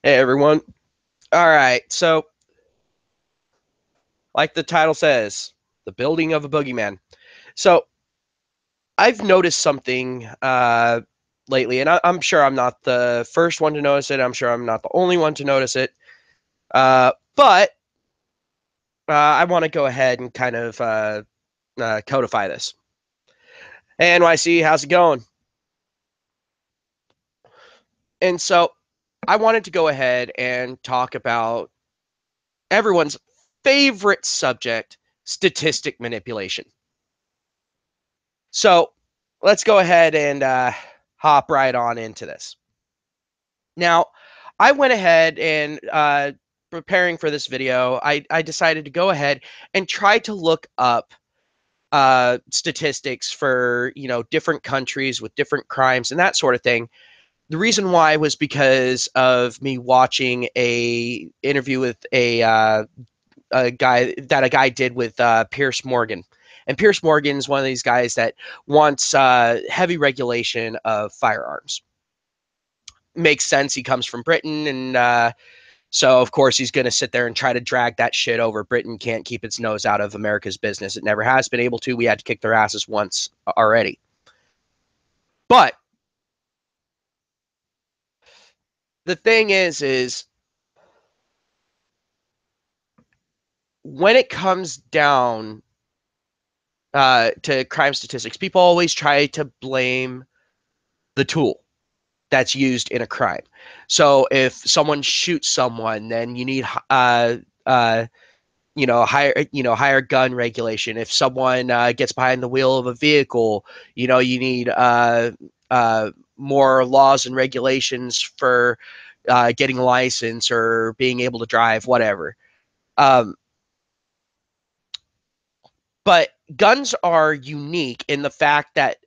Hey everyone. All right. So, like the title says, the building of a boogeyman. So, I've noticed something lately, and I'm sure I'm not the first one to notice it. I'm sure I'm not the only one to notice it. But I want to go ahead and kind of codify this. Hey, NYC, how's it going? And so, I wanted to go ahead and talk about everyone's favorite subject, statistic manipulation. So let's go ahead and hop right on into this. Now, I went ahead and preparing for this video, I decided to go ahead and try to look up statistics for different countries with different crimes and that sort of thing. The reason why was because of me watching a interview with a guy did with Pierce Morgan. And Pierce Morgan is one of these guys that wants heavy regulation of firearms. Makes sense. He comes from Britain, and so of course he's going to sit there and try to drag that shit over. Britain can't keep its nose out of America's business. It never has been able to. We had to kick their asses once already. But the thing is when it comes down to crime statistics, people always try to blame the tool that's used in a crime. So if someone shoots someone, then you need uh, higher gun regulation. If someone gets behind the wheel of a vehicle, you need more laws and regulations for getting a license or being able to drive, whatever. Um, but guns are unique in the fact that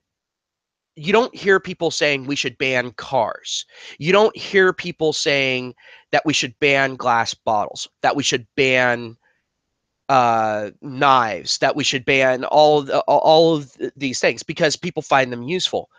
you don't hear people saying we should ban cars. You don't hear people saying that we should ban glass bottles, that we should ban knives, that we should ban all of these things because people find them useful.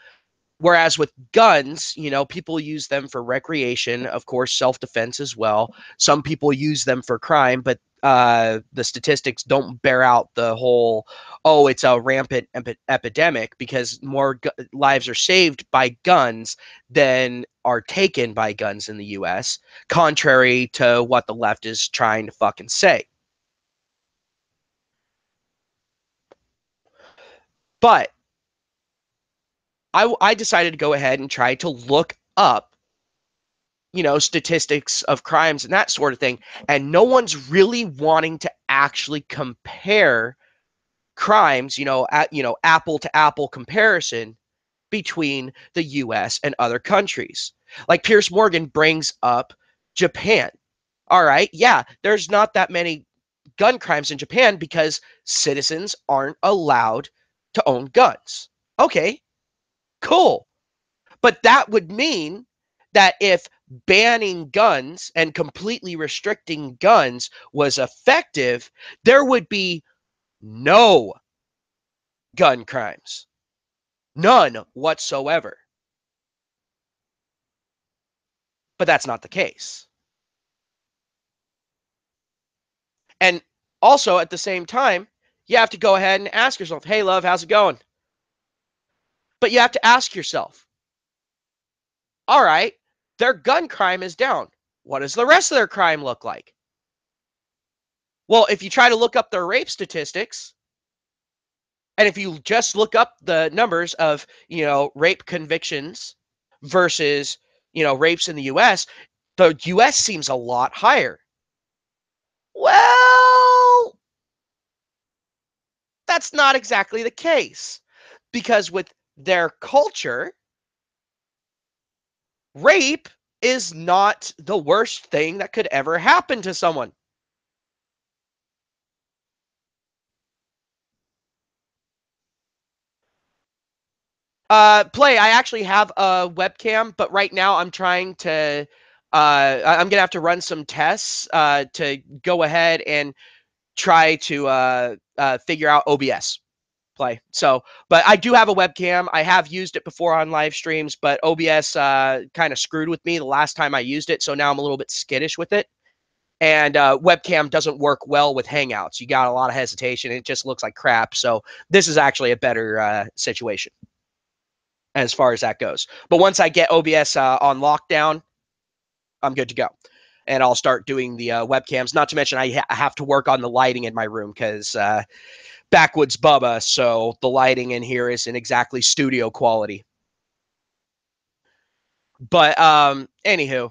Whereas with guns, people use them for recreation, of course, self-defense as well. Some people use them for crime, but the statistics don't bear out the whole, oh, it's a rampant epidemic because more lives are saved by guns than are taken by guns in the US, contrary to what the left is trying to fucking say. But I decided to go ahead and try to look up statistics of crimes and that sort of thing. And no one's really wanting to actually compare crimes, apple to apple comparison between the US and other countries. Like Pierce Morgan brings up Japan. All right, yeah, there's not that many gun crimes in Japan because citizens aren't allowed to own guns. Okay, cool. But that would mean that if banning guns and completely restricting guns was effective, there would be no gun crimes. None whatsoever. But that's not the case. And also at the same time, you have to go ahead and ask yourself, hey, love, how's it going? But you have to ask yourself, all right, their gun crime is down. What does the rest of their crime look like? Well, if you try to look up their rape statistics, and if you just look up the numbers of, rape convictions versus, rapes in the US seems a lot higher. Well, that's not exactly the case because with their culture, rape is not the worst thing that could ever happen to someone. Play. I actually have a webcam, but right now I'm trying to. I'm gonna have to run some tests to go ahead and try to figure out OBS. play. So, but I do have a webcam. I have used it before on live streams, but OBS kind of screwed with me the last time I used it. So now I'm a little bit skittish with it. And webcam doesn't work well with Hangouts. You got a lot of hesitation. It just looks like crap. So this is actually a better situation as far as that goes. But once I get OBS on lockdown, I'm good to go. And I'll start doing the webcams. Not to mention I have to work on the lighting in my room because backwoods Bubba, so the lighting in here isn't exactly studio quality. But anywho,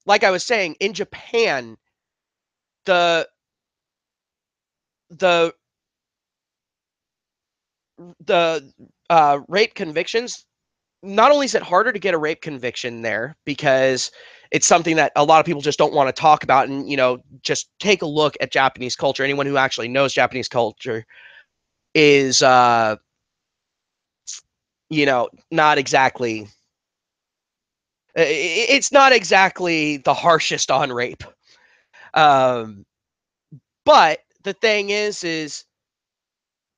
like I was saying, in Japan, the the rape convictions, not only is it harder to get a rape conviction there because it's something that a lot of people just don't want to talk about, and just take a look at Japanese culture. Anyone who actually knows Japanese culture is not exactly, it's not exactly the harshest on rape. But the thing is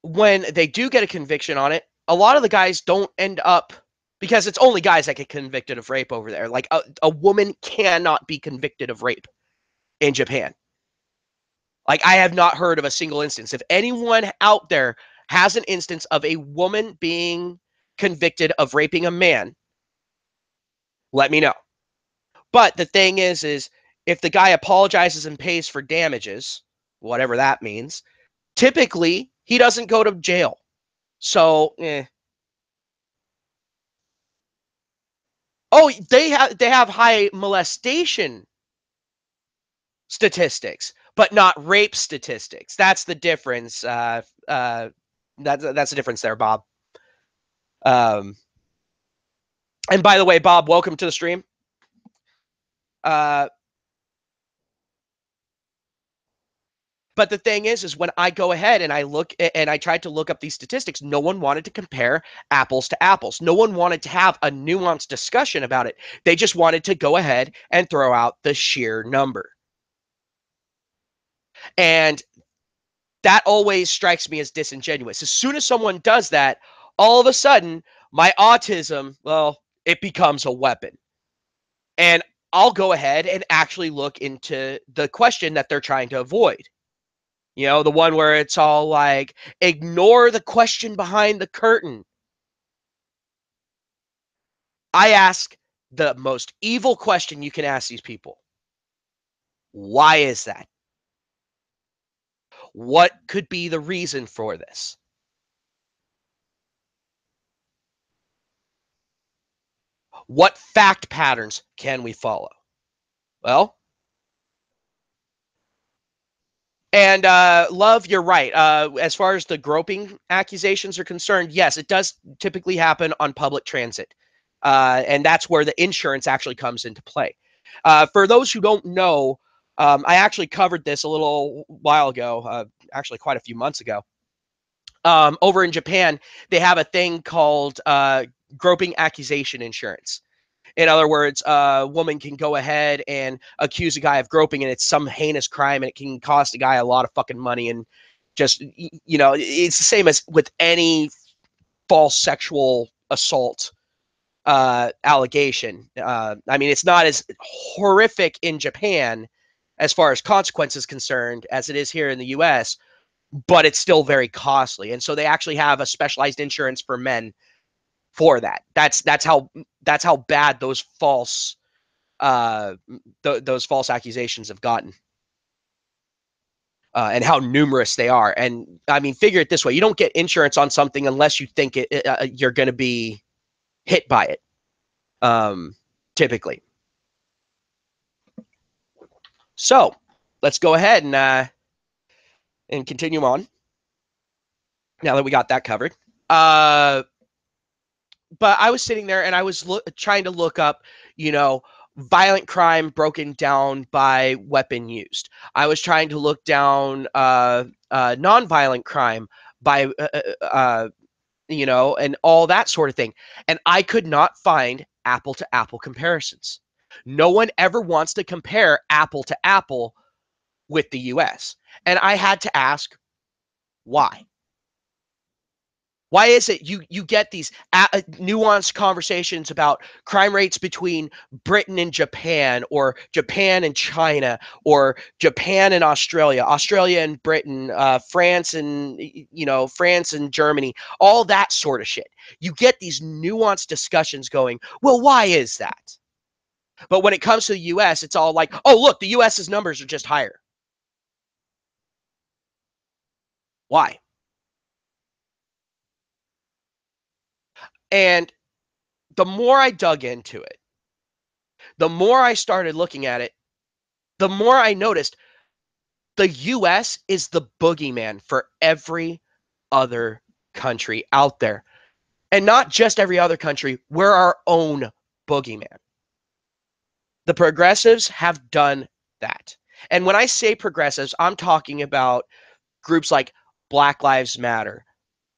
when they do get a conviction on it, a lot of the guys don't end up, because it's only guys that get convicted of rape over there. Like a woman cannot be convicted of rape in Japan. Like, I have not heard of a single instance. If anyone out there has an instance of a woman being convicted of raping a man, let me know. But the thing is if the guy apologizes and pays for damages, whatever that means, typically he doesn't go to jail. So, Oh, they have high molestation statistics, but not rape statistics. That's the difference. That's the difference there, Bob. Um, and by the way, Bob, welcome to the stream. Uh, but the thing is when I go ahead and I look and I tried to look up these statistics, no one wanted to compare apples to apples. No one wanted to have a nuanced discussion about it. They just wanted to go ahead and throw out the sheer number. And that always strikes me as disingenuous. As soon as someone does that, all of a sudden, my autism, well, it becomes a weapon. And I'll go ahead and actually look into the question that they're trying to avoid. The one where it's all like, ignore the question behind the curtain. I ask the most evil question you can ask these people. Why is that? What could be the reason for this? What fact patterns can we follow? Well, and Love, you're right. As far as the groping accusations are concerned, yes, it does typically happen on public transit. And that's where the insurance actually comes into play. For those who don't know, I actually covered this a little while ago, actually quite a few months ago. Over in Japan, they have a thing called groping accusation insurance. In other words, a woman can go ahead and accuse a guy of groping, and it's some heinous crime, and it can cost a guy a lot of fucking money. And just, it's the same as with any false sexual assault allegation. I mean, it's not as horrific in Japan as far as consequences concerned as it is here in the U.S., but it's still very costly. And so they actually have a specialized insurance for men for that. That's how bad those false those false accusations have gotten, and how numerous they are. And I mean, figure it this way: you don't get insurance on something unless you think you're going to be hit by it. Typically. So let's go ahead and continue on. Now that we got that covered. But I was sitting there and I was trying to look up, violent crime broken down by weapon used. I was trying to look down non-violent crime by, and all that sort of thing. And I could not find apple to apple comparisons. No one ever wants to compare apple to apple with the US. And I had to ask, why? Why is it you get these nuanced conversations about crime rates between Britain and Japan, or Japan and China, or Japan and Australia, Australia and Britain, France and France and Germany, all that sort of shit. You get these nuanced discussions going. Well, why is that? But when it comes to the US, it's all like, oh, look, the US's numbers are just higher. Why? And the more I dug into it, the more I started looking at it, the more I noticed the US is the boogeyman for every other country out there. And not just every other country, we're our own boogeyman. The progressives have done that. And when I say progressives, I'm talking about groups like Black Lives Matter,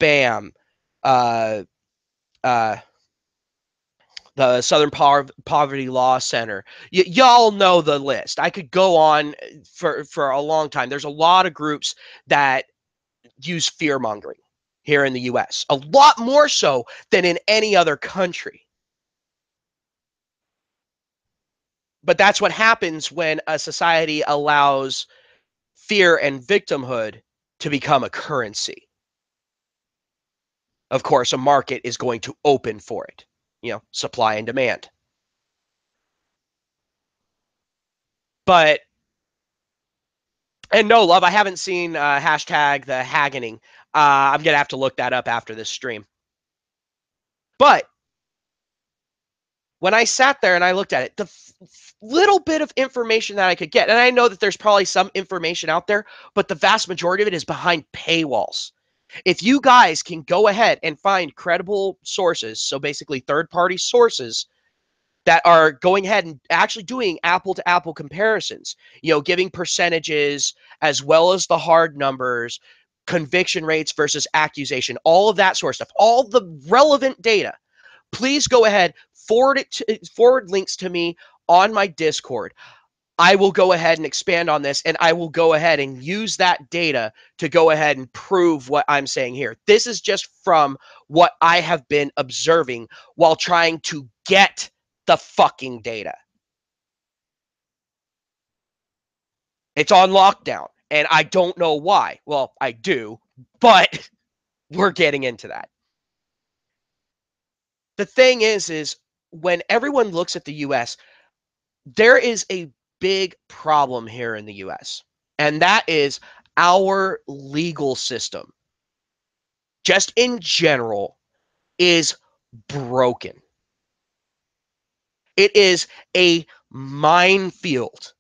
BAM, uh, uh, the Southern Poverty Law Center. Y'all know the list. I could go on for a long time. There's a lot of groups that use fear mongering here in the US, a lot more so than in any other country. But that's what happens when a society allows fear and victimhood to become a currency. Of course, a market is going to open for it, supply and demand. But, and no, love, I haven't seen hashtag the haggening. I'm going to have to look that up after this stream. But when I sat there and I looked at it, the little bit of information that I could get, and I know that there's probably some information out there, but the vast majority of it is behind paywalls. If you guys can go ahead and find credible sources, so basically third-party sources that are going ahead and actually doing apple-to-apple comparisons, giving percentages as well as the hard numbers, conviction rates versus accusation, all of that sort of stuff, all the relevant data, please go ahead, forward links to me on my Discord. I will go ahead and expand on this, and I will go ahead and use that data to go ahead and prove what I'm saying here. This is just from what I have been observing while trying to get the fucking data. It's on lockdown, and I don't know why. Well, I do, but we're getting into that. The thing is when everyone looks at the US, there is a big problem here in the US, and that is our legal system, just in general, is broken. It is a minefield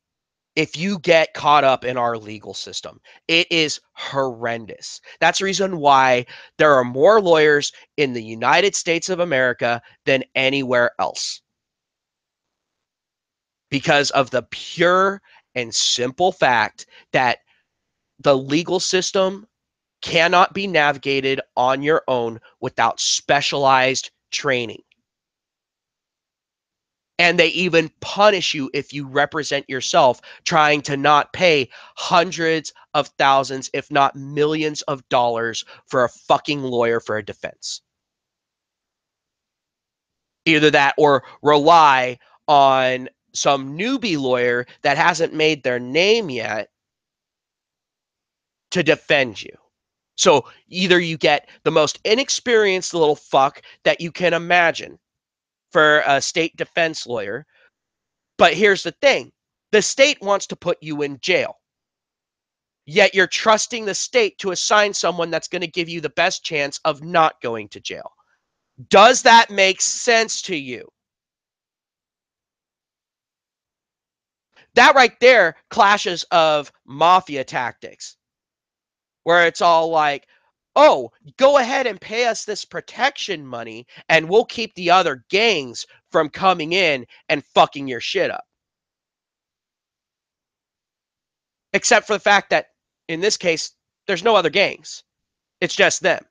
if you get caught up in our legal system. It is horrendous. That's the reason why there are more lawyers in the United States of America than anywhere else, because of the pure and simple fact that the legal system cannot be navigated on your own without specialized training. And they even punish you if you represent yourself trying to not pay hundreds of thousands, if not millions of dollars for a fucking lawyer for a defense. Either that or rely on some newbie lawyer that hasn't made their name yet to defend you. So either you get the most inexperienced little fuck that you can imagine for a state defense lawyer. But here's the thing. The state wants to put you in jail. Yet you're trusting the state to assign someone that's going to give you the best chance of not going to jail. Does that make sense to you? That right there clashes of mafia tactics, where it's all like, oh, go ahead and pay us this protection money and we'll keep the other gangs from coming in and fucking your shit up. Except for the fact that in this case, there's no other gangs. It's just them.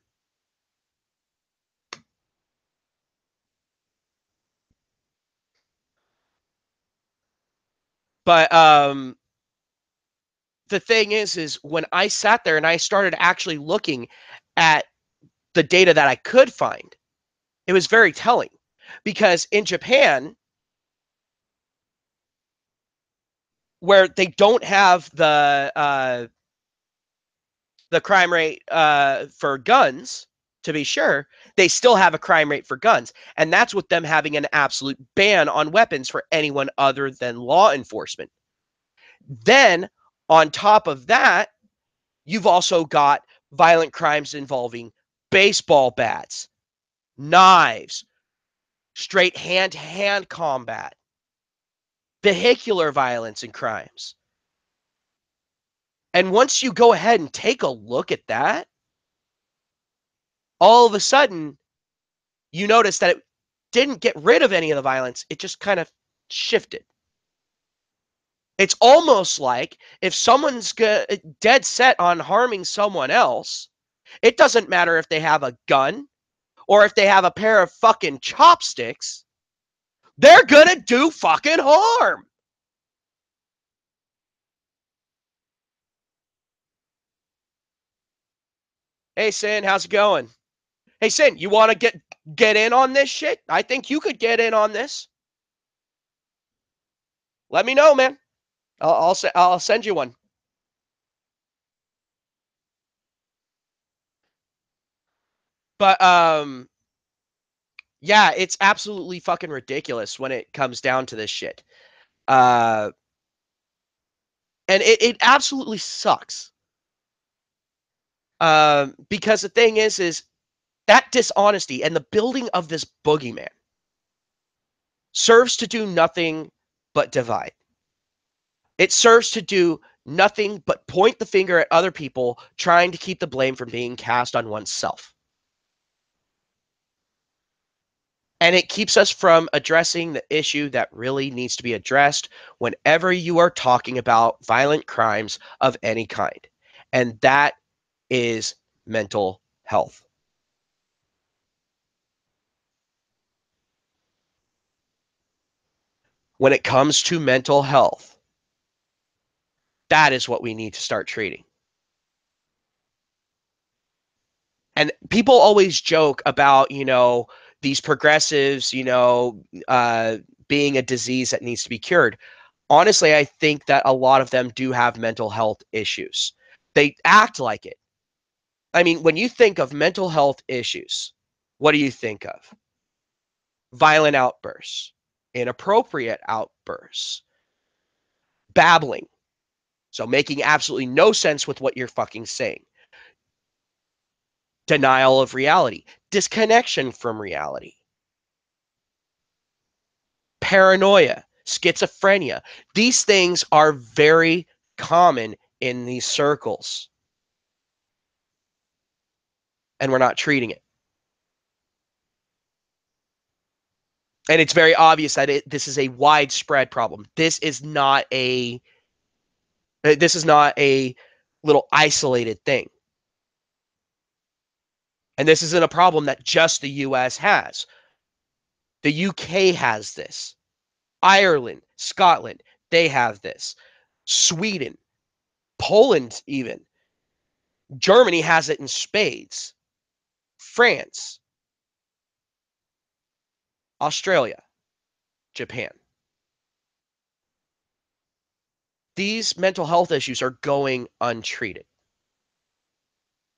But the thing is when I sat there and I started actually looking at the data that I could find, it was very telling. Because in Japan, where they don't have the crime rate for guns, to be sure, they still have a crime rate for guns. And that's with them having an absolute ban on weapons for anyone other than law enforcement. Then, on top of that, you've also got violent crimes involving baseball bats, knives, straight hand-to-hand combat, vehicular violence and crimes. And once you go ahead and take a look at that, all of a sudden, you notice that it didn't get rid of any of the violence. It just kind of shifted. It's almost like if someone's dead set on harming someone else, it doesn't matter if they have a gun or if they have a pair of fucking chopsticks, they're gonna do fucking harm. Hey, Sin, how's it going? Hey, Sin, you want to get in on this shit? I think you could get in on this. Let me know, man. I'll send you one. But yeah, it's absolutely fucking ridiculous when it comes down to this shit. Uh, and it absolutely sucks. Because the thing is that dishonesty and the building of this boogeyman serves to do nothing but divide. It serves to do nothing but point the finger at other people, trying to keep the blame from being cast on oneself. And it keeps us from addressing the issue that really needs to be addressed whenever you are talking about violent crimes of any kind. And that is mental health. When it comes to mental health, that is what we need to start treating. And people always joke about, these progressives, being a disease that needs to be cured. Honestly, I think that a lot of them do have mental health issues. They act like it. I mean, when you think of mental health issues, what do you think of? Violent outbursts, inappropriate outbursts, babbling. So making absolutely no sense with what you're fucking saying. Denial of reality, disconnection from reality, paranoia, schizophrenia. These things are very common in these circles, and we're not treating it. And it's very obvious that this is a widespread problem. This is not a little isolated thing. And this isn't a problem that just the US has. The UK has this. Ireland, Scotland, they have this. Sweden, Poland, even. Germany has it in spades. France, Australia, Japan. These mental health issues are going untreated.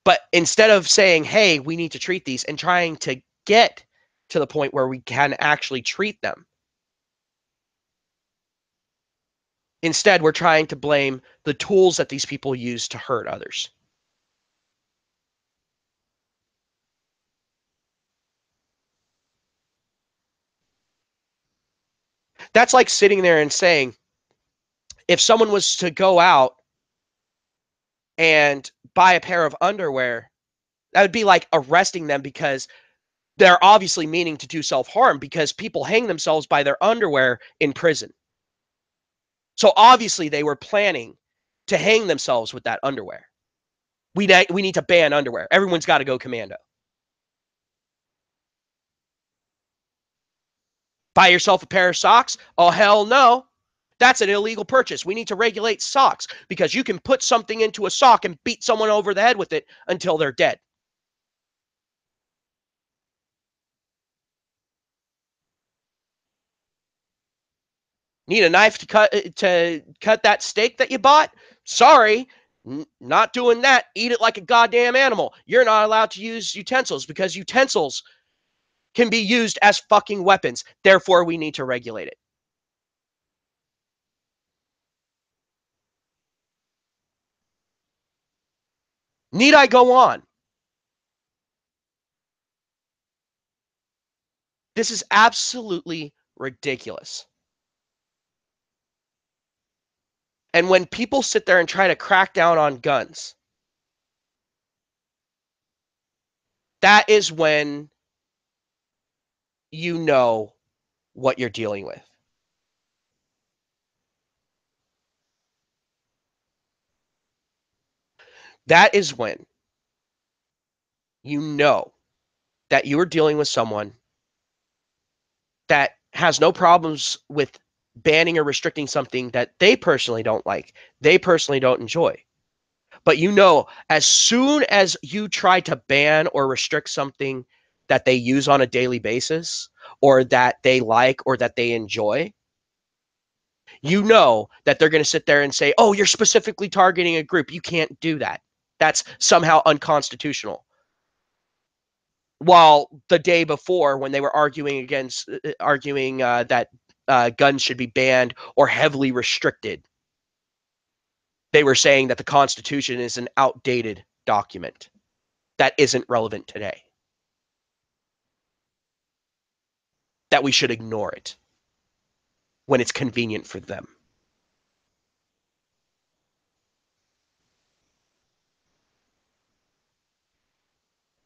But instead of saying, hey, we need to treat these and trying to get to the point where we can actually treat them, instead, we're trying to blame the tools that these people use to hurt others. That's like sitting there and saying, if someone was to go out and buy a pair of underwear, that would be like arresting them because they're obviously meaning to do self-harm, because people hang themselves by their underwear in prison. So obviously they were planning to hang themselves with that underwear. We need to ban underwear. Everyone's got to go commando. Buy yourself a pair of socks? Oh, hell no. That's an illegal purchase. We need to regulate socks because you can put something into a sock and beat someone over the head with it until they're dead. Need a knife to cut that steak that you bought? Sorry, not doing that. Eat it like a goddamn animal. You're not allowed to use utensils because utensils can be used as fucking weapons. Therefore, we need to regulate it. Need I go on? This is absolutely ridiculous. And when people sit there and try to crack down on guns, that is when you know what you're dealing with. That is when you know that you are dealing with someone that has no problems with banning or restricting something that they personally don't like, they personally don't enjoy. But you know, as soon as you try to ban or restrict something that they use on a daily basis, or that they like, or that they enjoy, you know that they're going to sit there and say, oh, you're specifically targeting a group. You can't do that. That's somehow unconstitutional. While the day before, when they were arguing that guns should be banned or heavily restricted, they were saying that the Constitution is an outdated document that isn't relevant today, that we should ignore it when it's convenient for them.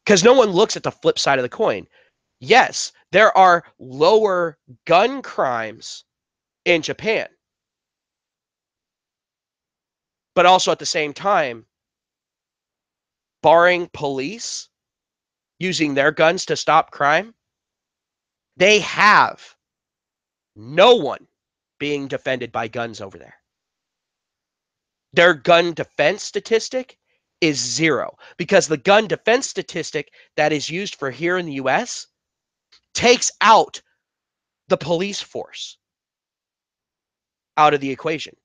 Because no one looks at the flip side of the coin. Yes, there are lower gun crimes in Japan, but also at the same time, barring police using their guns to stop crime, they have no one being defended by guns over there. Their gun defense statistic is zero because the gun defense statistic that is used for here in the US takes out the police force out of the equation.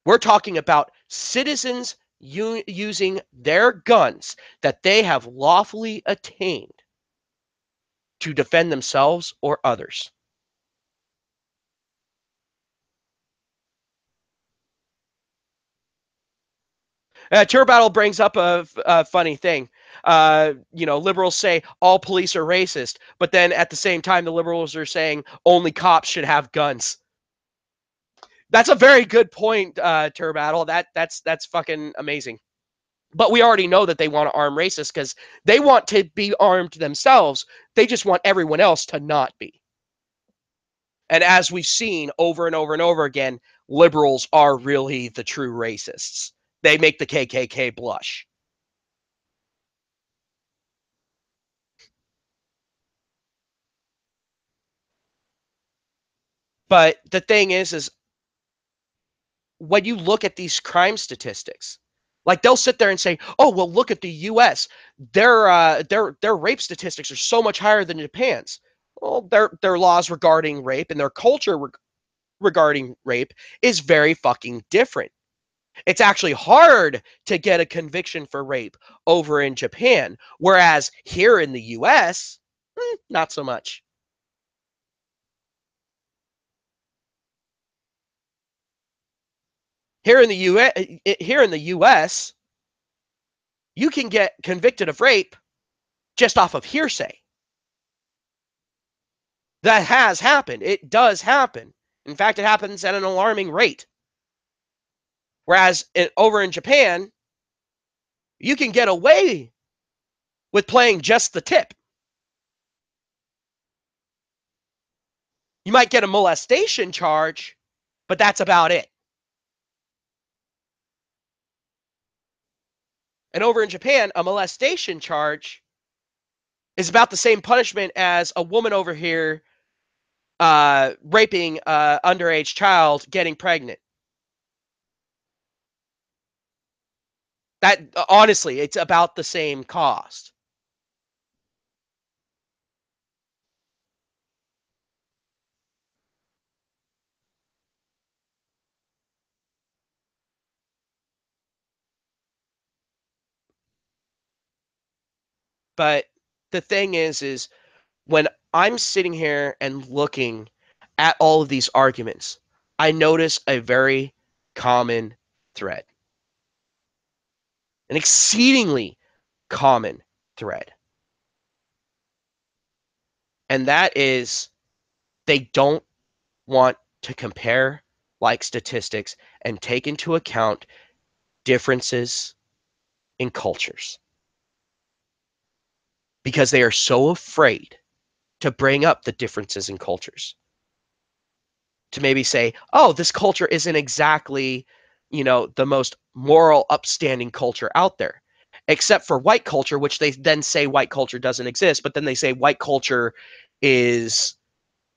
We're talking about citizens using their guns that they have lawfully attained to defend themselves or others. Tour Battle brings up a funny thing. Liberals say all police are racist, but then at the same time, the liberals are saying only cops should have guns. That's a very good point, Tour Battle. That's fucking amazing. But we already know that they want to arm racists because they want to be armed themselves. They just want everyone else to not be. And as we've seen over and over and over again, liberals are really the true racists. They make the KKK blush. But the thing is when you look at these crime statistics, like they'll sit there and say, "Oh, well, look at the U.S. Their rape statistics are so much higher than Japan's." Well, their laws regarding rape and their culture regarding rape is very fucking different. It's actually hard to get a conviction for rape over in Japan, whereas here in the US, not so much. Here in the US, you can get convicted of rape just off of hearsay. That has happened. It does happen. In fact, it happens at an alarming rate. Whereas over in Japan, you can get away with playing just the tip. You might get a molestation charge, but that's about it. And over in Japan, a molestation charge is about the same punishment as a woman over here raping underage child getting pregnant. That honestly, it's about the same cost. But the thing is when I'm sitting here and looking at all of these arguments, I notice a very common thread, an exceedingly common thread. And that is they don't want to compare like statistics and take into account differences in cultures because they are so afraid to bring up the differences in cultures, to maybe say, oh, this culture isn't exactly, the most moral, upstanding culture out there, except for white culture, which they then say white culture doesn't exist, but then they say white culture is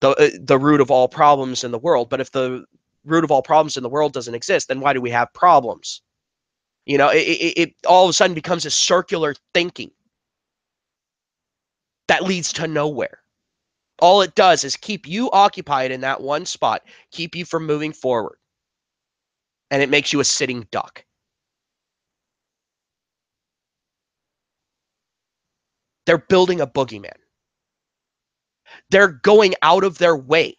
the root of all problems in the world. But if the root of all problems in the world doesn't exist, then why do we have problems? It all of a sudden becomes a circular thinking that leads to nowhere. All it does is keep you occupied in that one spot, keep you from moving forward, and it makes you a sitting duck. They're building a boogeyman. They're going out of their way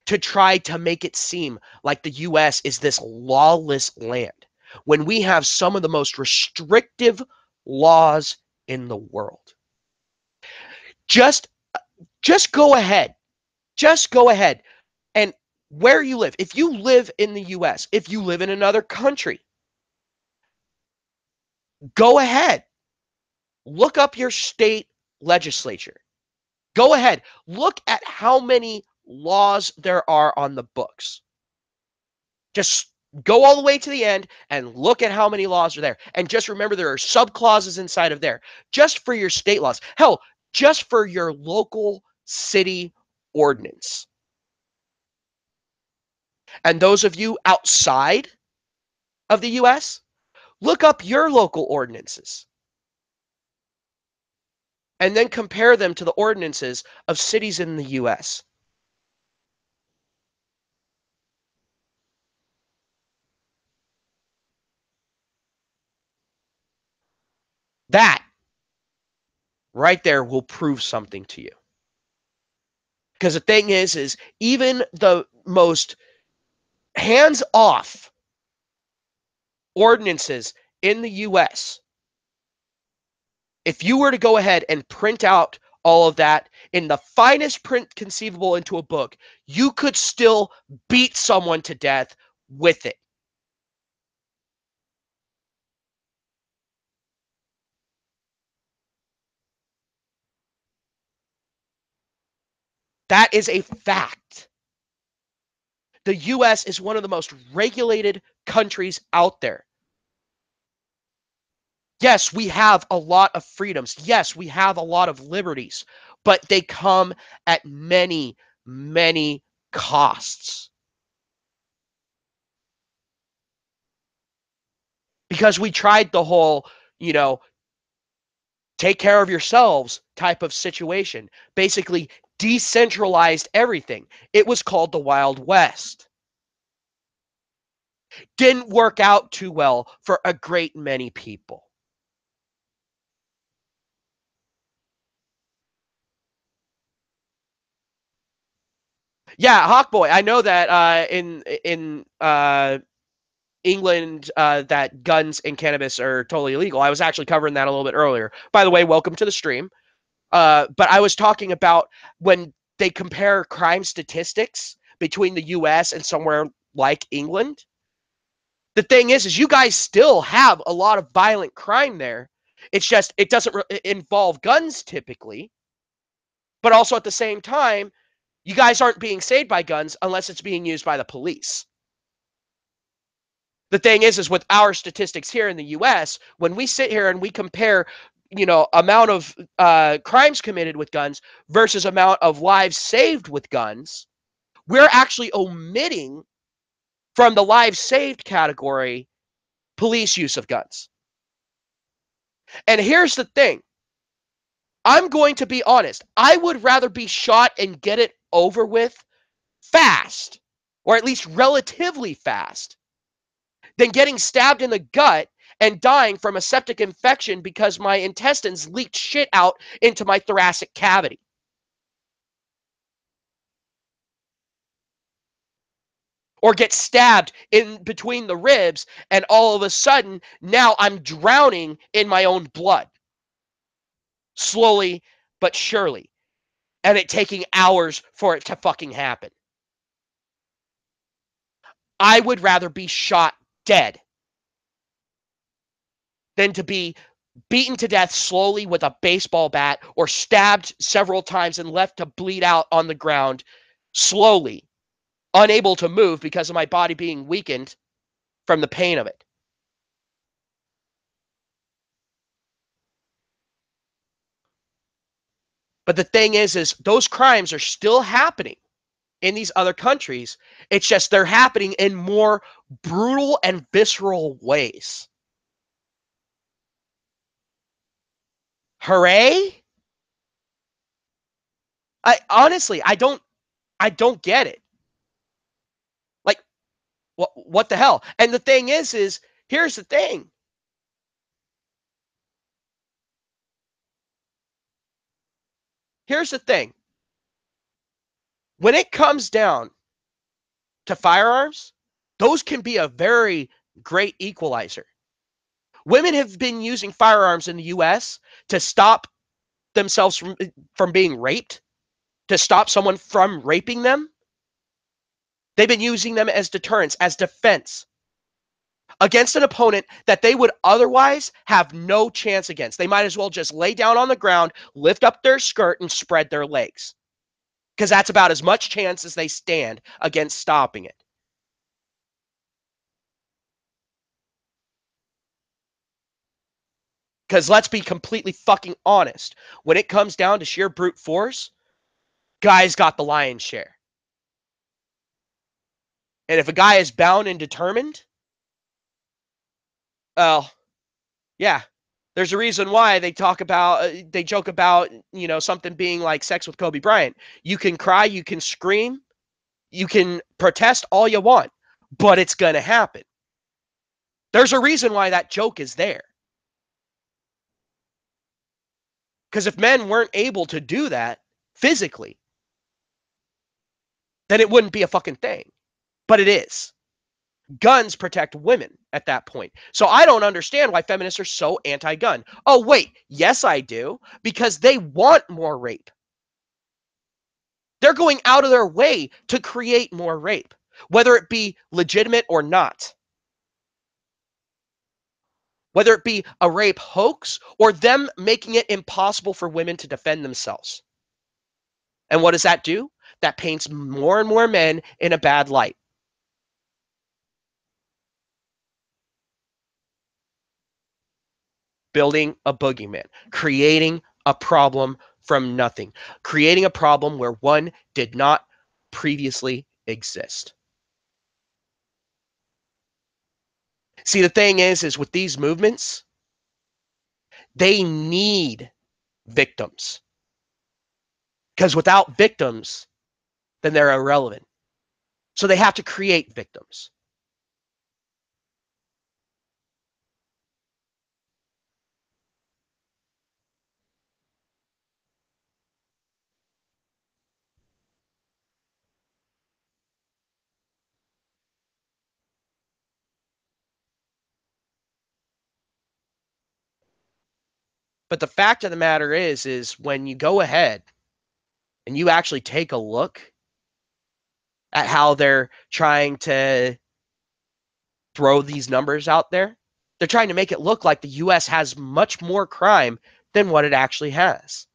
to try to make it seem like the US is this lawless land when we have some of the most restrictive laws in the world. Just just go ahead. Just go ahead and where you live. If you live in the US, if you live in another country, go ahead. Look up your state legislature. Go ahead. Look at how many laws there are on the books. Just go all the way to the end and look at how many laws are there. And just remember there are subclauses inside of there just for your state laws. Hell, just for your local city ordinance. And those of you outside of the US, look up your local ordinances and then compare them to the ordinances of cities in the US. That right there will prove something to you. Because the thing is even the most hands off ordinances in the US, if you were to go ahead and print out all of that in the finest print conceivable into a book, you could still beat someone to death with it. That is a fact. The US is one of the most regulated countries out there. Yes, we have a lot of freedoms. Yes, we have a lot of liberties, but they come at many, many costs. Because we tried the whole, you know, take care of yourselves type of situation, basically decentralized everything. It was called the Wild West. Didn't work out too well for a great many people. Yeah, Hawkboy. I know that in England that guns and cannabis are totally illegal. I was actually covering that a little bit earlier. By the way, welcome to the stream. But I was talking about when they compare crime statistics between the U.S. and somewhere like England. The thing is you guys still have a lot of violent crime there. It's just it doesn't involve guns typically, but also at the same time, you guys aren't being saved by guns unless it's being used by the police. The thing is with our statistics here in the US, when we sit here and we compare amount of crimes committed with guns versus amount of lives saved with guns, we're actually omitting from the lives saved category police use of guns. And here's the thing. I'm going to be honest. I would rather be shot and get it over with fast, or at least relatively fast, than getting stabbed in the gut and dying from a septic infection because my intestines leaked shit out into my thoracic cavity. Or get stabbed in between the ribs, and all of a sudden, now I'm drowning in my own blood. Slowly but surely. And it taking hours for it to fucking happen. I would rather be shot dead than to be beaten to death slowly with a baseball bat or stabbed several times and left to bleed out on the ground slowly, unable to move because of my body being weakened from the pain of it. But the thing is those crimes are still happening in these other countries. It's just they're happening in more brutal and visceral ways. Hooray? I honestly, I don't get it. Like, what the hell? And the thing is here's the thing. Here's the thing. When it comes down to firearms, those can be a very great equalizer. Women have been using firearms in the US to stop themselves from being raped, to stop someone from raping them. They've been using them as deterrence, as defense against an opponent that they would otherwise have no chance against. They might as well just lay down on the ground, lift up their skirt, and spread their legs, because that's about as much chance as they stand against stopping it. Because let's be completely fucking honest. When it comes down to sheer brute force, guys got the lion's share. And if a guy is bound and determined, well, yeah. There's a reason why they joke about, something being like sex with Kobe Bryant. You can cry, you can scream, you can protest all you want, but it's going to happen. There's a reason why that joke is there. Because if men weren't able to do that physically, then it wouldn't be a fucking thing. But it is. Guns protect women at that point. So I don't understand why feminists are so anti-gun. Oh, wait. Yes, I do. Because they want more rape. They're going out of their way to create more rape, whether it be legitimate or not. Whether it be a rape hoax or them making it impossible for women to defend themselves. And what does that do? That paints more and more men in a bad light. Building a boogeyman, creating a problem from nothing, creating a problem where one did not previously exist. See, the thing is with these movements, they need victims. Because without victims, then they're irrelevant. So they have to create victims. But the fact of the matter is when you go ahead and you actually take a look at how they're trying to throw these numbers out there, they're trying to make it look like the US has much more crime than what it actually has.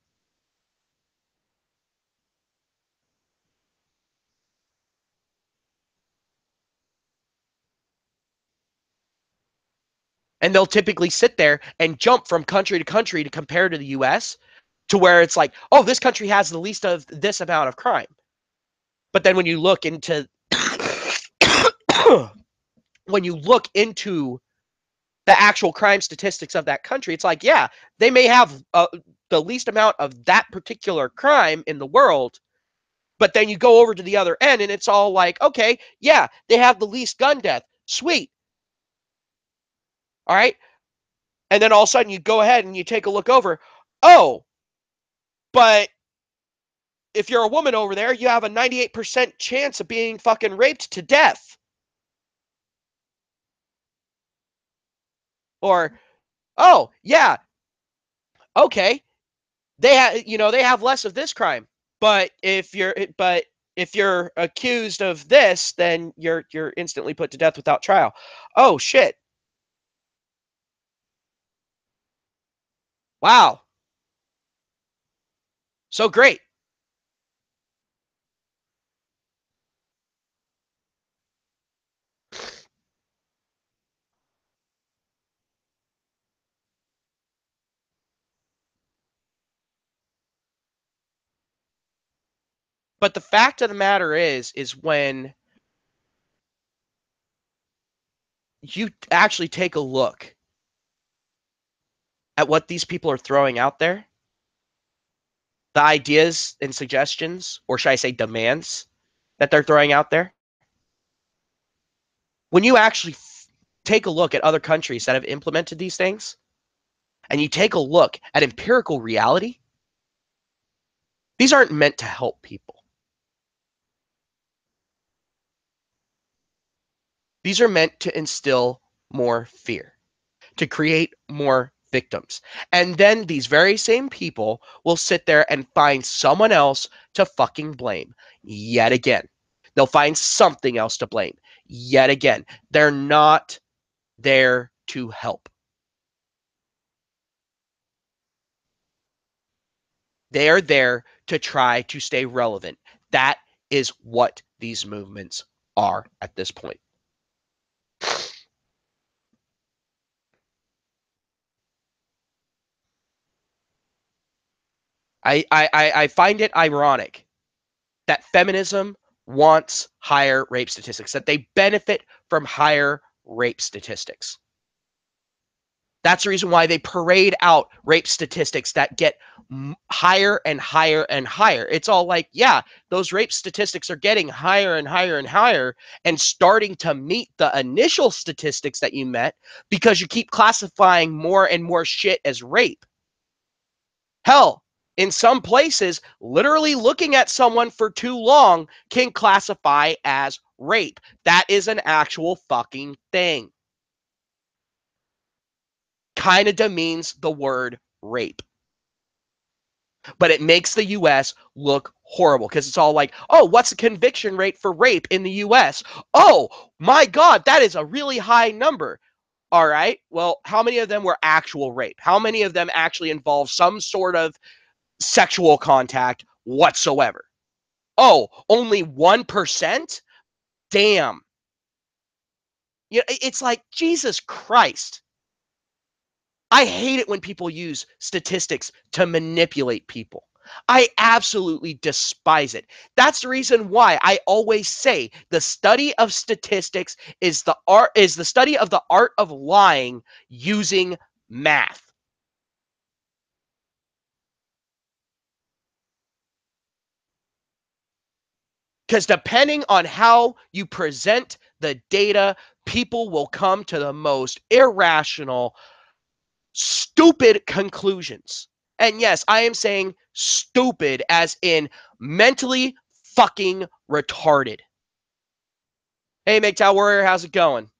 And they'll typically sit there and jump from country to country to compare to the US, to where it's like, oh, this country has the least of this amount of crime. But then when you look into when you look into the actual crime statistics of that country, it's like, yeah, they may have the least amount of that particular crime in the world, but then you go over to the other end and it's all like, okay, yeah, they have the least gun death. Sweet. All right. And then all of a sudden you go ahead and you take a look over. Oh, but if you're a woman over there, you have a 98% chance of being fucking raped to death. Or, oh, yeah, okay, they have less of this crime. But if you're accused of this, then you're instantly put to death without trial. Oh shit. Wow. So great. But the fact of the matter is when you actually take a look at what these people are throwing out there, the ideas and suggestions, or should I say demands, that they're throwing out there, when you actually take a look at other countries that have implemented these things, and you take a look at empirical reality, these aren't meant to help people. These are meant to instill more fear, to create more victims. And then these very same people will sit there and find someone else to fucking blame yet again. They'll find something else to blame yet again. They're not there to help. They are there to try to stay relevant. That is what these movements are at this point. I find it ironic that feminism wants higher rape statistics, that they benefit from higher rape statistics. That's the reason why they parade out rape statistics that get higher and higher and higher. It's all like, yeah, those rape statistics are getting higher and higher and higher and starting to meet the initial statistics that you met because you keep classifying more and more shit as rape. Hell, in some places, literally looking at someone for too long can classify as rape. That is an actual fucking thing. Kind of demeans the word rape. But it makes the US look horrible because it's all like, oh, what's the conviction rate for rape in the US? Oh, my God, that is a really high number. All right. Well, how many of them were actual rape? How many of them actually involve some sort of sexual contact whatsoever? Oh, only 1%? Damn. You know, it's like, Jesus Christ. I hate it when people use statistics to manipulate people. I absolutely despise it. That's the reason why I always say the study of statistics is the study of the art of lying using math. Because depending on how you present the data, people will come to the most irrational, stupid conclusions. And yes, I am saying stupid as in mentally fucking retarded. Hey, MGTOW Warrior, how's it going?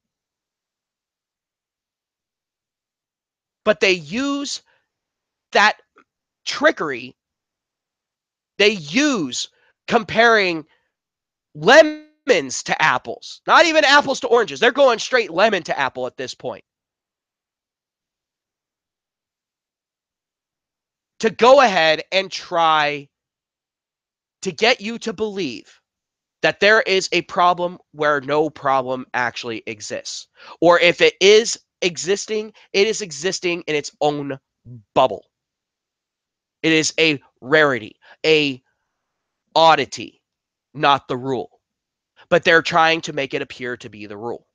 But they use that trickery. They use comparing lemons to apples, not even apples to oranges. They're going straight lemon to apple at this point. To go ahead and try to get you to believe that there is a problem where no problem actually exists. Or if it is existing, it is existing in its own bubble. It is a rarity, a oddity, not the rule. But they're trying to make it appear to be the rule.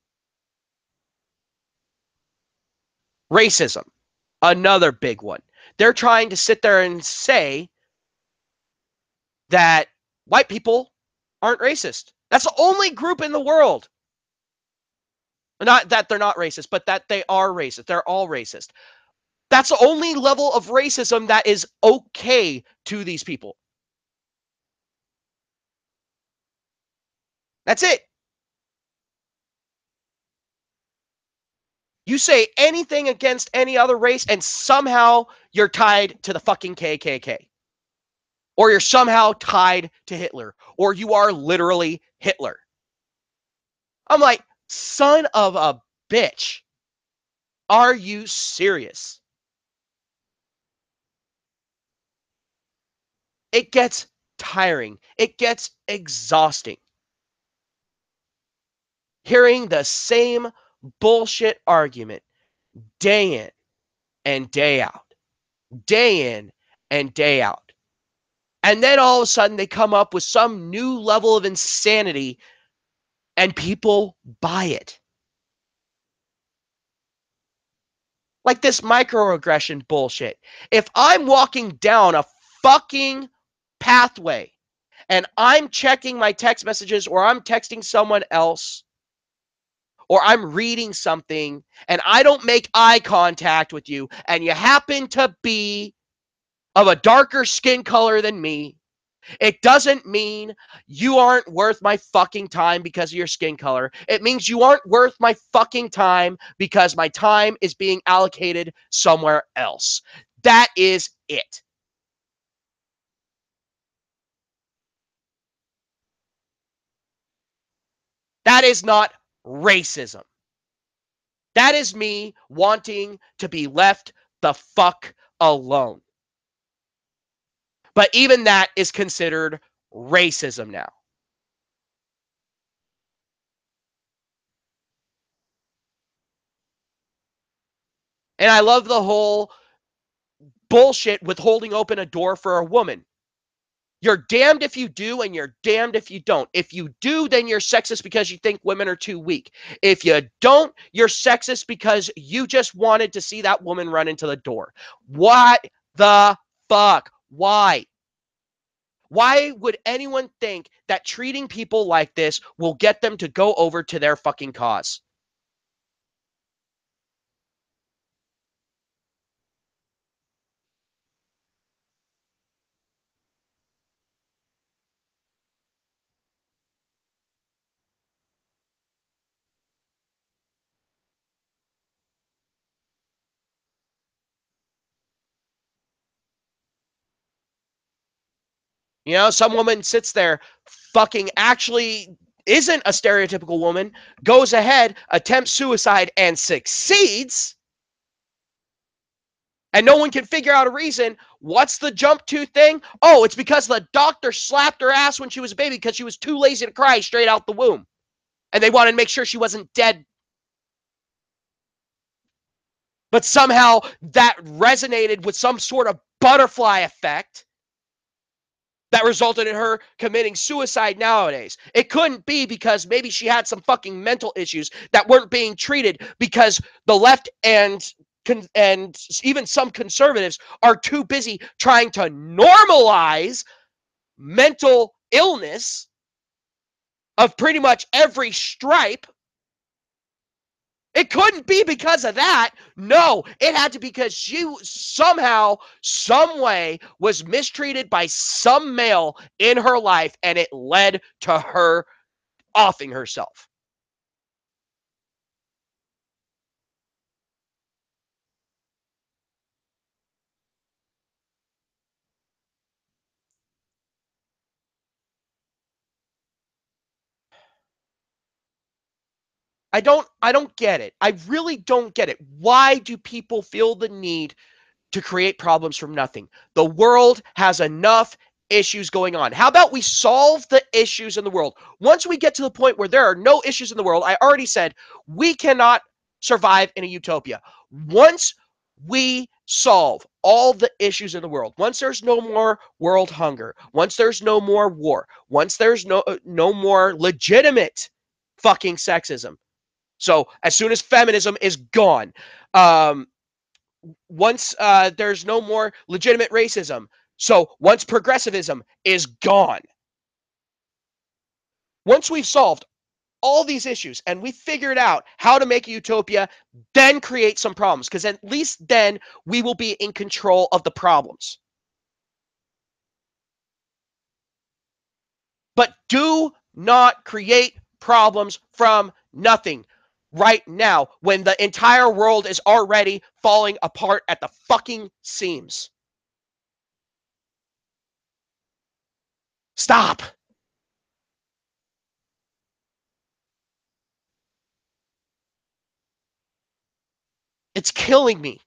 Racism, another big one. They're trying to sit there and say that white people aren't racist. That's the only group in the world. Not that they're not racist, but that they are racist. They're all racist. That's the only level of racism that is okay to these people. That's it. You say anything against any other race, and somehow you're tied to the fucking KKK. Or you're somehow tied to Hitler. Or you are literally Hitler. I'm like, son of a bitch. Are you serious? It gets tiring. It gets exhausting. Hearing the same bullshit argument day in and day out. Day in and day out. And then all of a sudden they come up with some new level of insanity and people buy it. Like this microaggression bullshit. If I'm walking down a fucking pathway and I'm checking my text messages or I'm texting someone else or I'm reading something and I don't make eye contact with you and you happen to be of a darker skin color than me, it doesn't mean you aren't worth my fucking time because of your skin color. It means you aren't worth my fucking time because my time is being allocated somewhere else. That is it. That is not racism. That is me wanting to be left the fuck alone. But even that is considered racism now. And I love the whole bullshit with holding open a door for a woman. You're damned if you do and you're damned if you don't. If you do, then you're sexist because you think women are too weak. If you don't, you're sexist because you just wanted to see that woman run into the door. What the fuck? Why? Why would anyone think that treating people like this will get them to go over to their fucking cause? You know, some woman sits there, fucking actually isn't a stereotypical woman, goes ahead, attempts suicide, and succeeds, and no one can figure out a reason. What's the jump to thing? Oh, it's because the doctor slapped her ass when she was a baby because she was too lazy to cry straight out the womb. And they wanted to make sure she wasn't dead. But somehow that resonated with some sort of butterfly effect that resulted in her committing suicide nowadays. It couldn't be because maybe she had some fucking mental issues that weren't being treated because the left and even some conservatives are too busy trying to normalize mental illness of pretty much every stripe. It couldn't be because of that. No, it had to be because she somehow, some way was mistreated by some male in her life and it led to her offing herself. I don't get it. I really don't get it. Why do people feel the need to create problems from nothing? The world has enough issues going on. How about we solve the issues in the world? Once we get to the point where there are no issues in the world, I already said we cannot survive in a utopia. Once we solve all the issues in the world, once there's no more world hunger, once there's no more war, once there's no more legitimate fucking sexism. So as soon as feminism is gone, um, once there's no more legitimate racism, so once progressivism is gone, once we've solved all these issues and we figured out how to make a utopia, then create some problems, because at least then we will be in control of the problems. But do not create problems from nothing right now when the entire world is already falling apart at the fucking seams. Stop. It's killing me.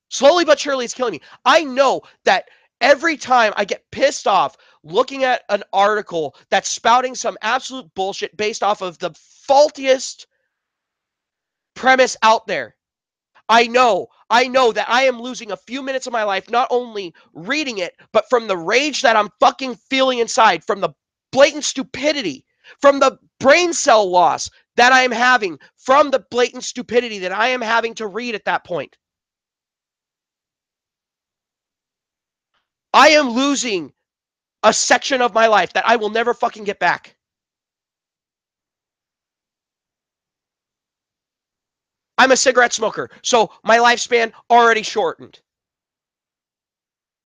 Slowly but surely, it's killing me. I know that every time I get pissed off looking at an article that's spouting some absolute bullshit based off of the faultiest premise out there, I know that I am losing a few minutes of my life not only reading it, but from the rage that I'm fucking feeling inside, from the blatant stupidity, from the brain cell loss that I am having, from the blatant stupidity that I am having to read at that point. I am losing a section of my life that I will never fucking get back. I'm a cigarette smoker, so my lifespan already shortened.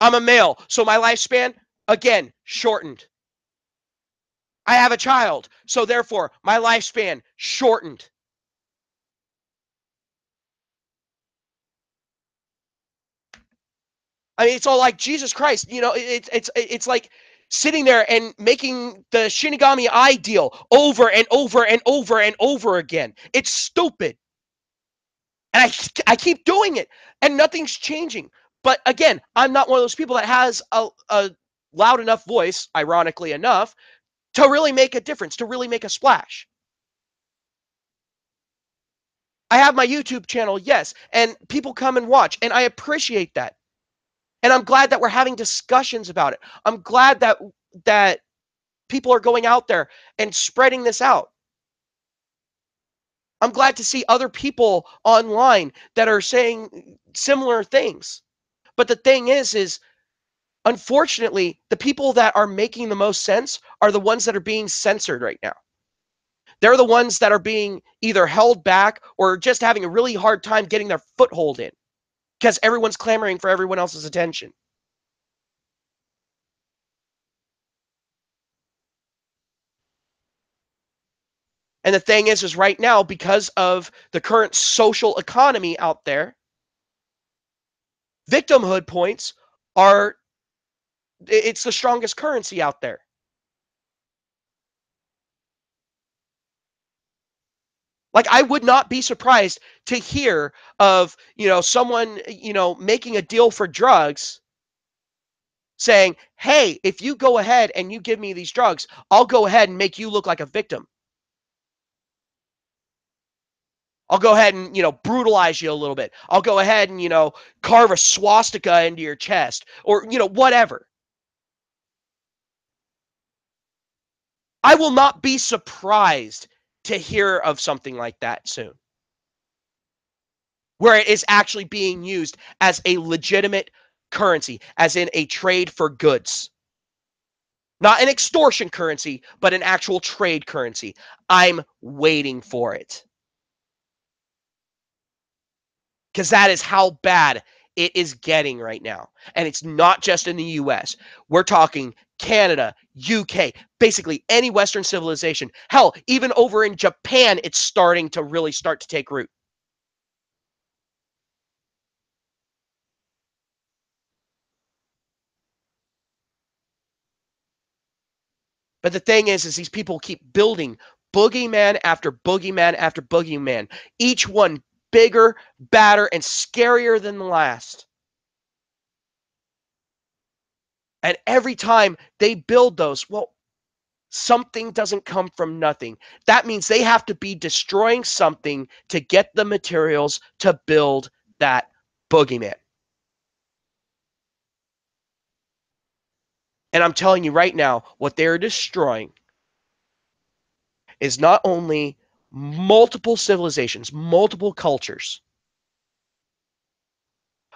I'm a male, so my lifespan, again, shortened. I have a child, so therefore my lifespan shortened. I mean, it's all like Jesus Christ, it's like sitting there and making the Shinigami ideal over and over and over and over again. It's stupid. And I keep doing it and nothing's changing. But again, I'm not one of those people that has a loud enough voice, ironically enough, to really make a difference, to really make a splash. I have my YouTube channel, yes, and people come and watch, and I appreciate that. And I'm glad that we're having discussions about it. I'm glad that people are going out there and spreading this out. I'm glad to see other people online that are saying similar things. But the thing is unfortunately, the people that are making the most sense are the ones that are being censored right now. They're the ones that are being either held back or just having a really hard time getting their foothold in because everyone's clamoring for everyone else's attention. And the thing is right now, because of the current social economy out there, victimhood points are it's the strongest currency out there. Like, I would not be surprised to hear of, someone, making a deal for drugs saying, hey, if you go ahead and you give me these drugs, I'll go ahead and make you look like a victim. I'll go ahead and, brutalize you a little bit. I'll go ahead and, carve a swastika into your chest or, whatever. I will not be surprised to hear of something like that soon, where it is actually being used as a legitimate currency, as in a trade for goods. Not an extortion currency, but an actual trade currency. I'm waiting for it. Because that is how bad it is getting right now. And it's not just in the US. We're talking Canada, UK, basically any Western civilization. Hell, even over in Japan, it's starting to really start to take root. But the thing is these people keep building boogeyman after boogeyman after boogeyman, each one bigger, badder, and scarier than the last. And every time they build those, well, Something doesn't come from nothing. That means they have to be destroying something to get the materials to build that boogeyman. And I'm telling you right now, what they're destroying is not only multiple civilizations, multiple cultures,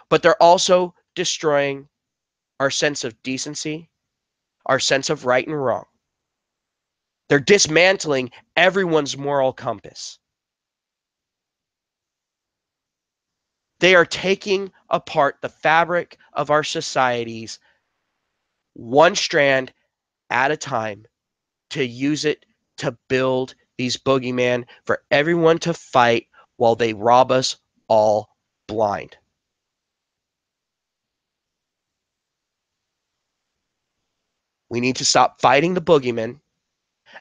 but they're also destroying our sense of decency, our sense of right and wrong. They're dismantling everyone's moral compass. They are taking apart the fabric of our societies one strand at a time to use it to build these boogeyman for everyone to fight while they rob us all blind. We need to stop fighting the boogeyman,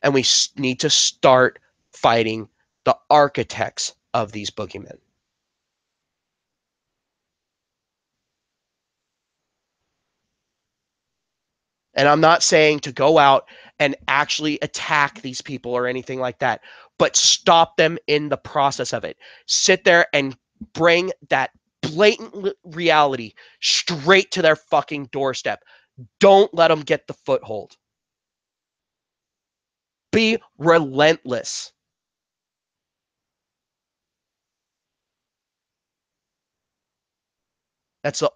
and we need to start fighting the architects of these boogeymen. And I'm not saying to go out and actually attack these people or anything like that, but stop them in the process of it. Sit there and bring that blatant reality straight to their fucking doorstep. Don't let them get the foothold. Be relentless. That's the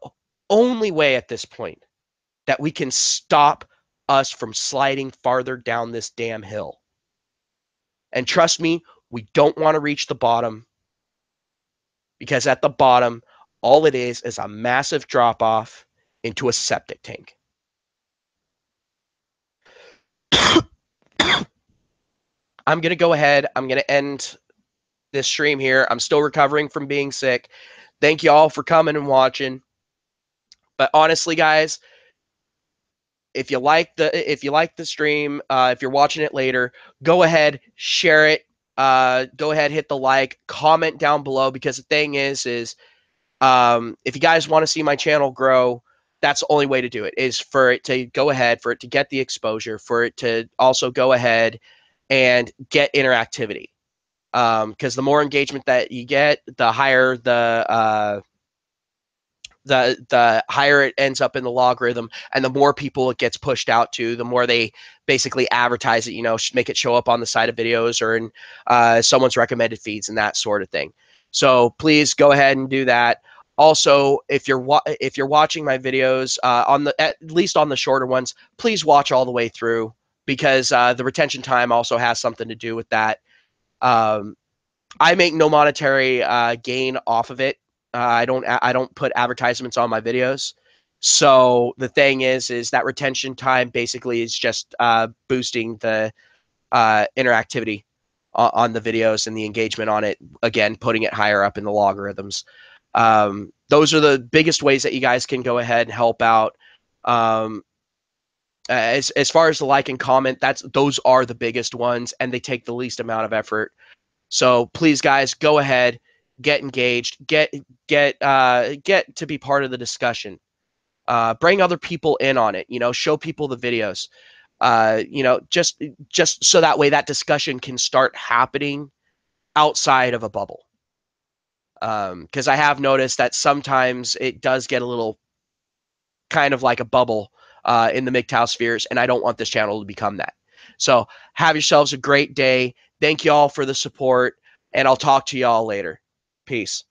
only way at this point that we can stop us from sliding farther down this damn hill. And trust me, we don't want to reach the bottom, because at the bottom, all it is a massive drop off into a septic tank. I'm going to go ahead. I'm going to end this stream here. I'm still recovering from being sick. Thank you all for coming and watching. But honestly, guys, if you like the stream, if you're watching it later, go ahead, share it. Go ahead, hit the like, comment down below, because the thing is if you guys want to see my channel grow, that's the only way to do it, is for it to go ahead, for it to get the exposure, for it to also go ahead and get interactivity. Because the more engagement that you get, the higher the higher it ends up in the logarithm, and the more people it gets pushed out to, the more they basically advertise it, make it show up on the side of videos or in someone's recommended feeds and that sort of thing. So please go ahead and do that. Also, if you're watching my videos at least on the shorter ones, please watch all the way through, because the retention time also has something to do with that. I make no monetary gain off of it. I don't put advertisements on my videos. So the thing is that retention time basically is just boosting the interactivity on the videos and the engagement on it. Again, putting it higher up in the logarithms. Those are the biggest ways that you guys can go ahead and help out. As far as the like and comment, those are the biggest ones, and they take the least amount of effort. So please, guys, go ahead, get engaged, get to be part of the discussion. Bring other people in on it. Show people the videos. Just so that way that discussion can start happening outside of a bubble. Because I have noticed that sometimes it does get a little kind of like a bubble in the MGTOW spheres, and I don't want this channel to become that. So have yourselves a great day. Thank you all for the support, and I'll talk to y'all later. Peace.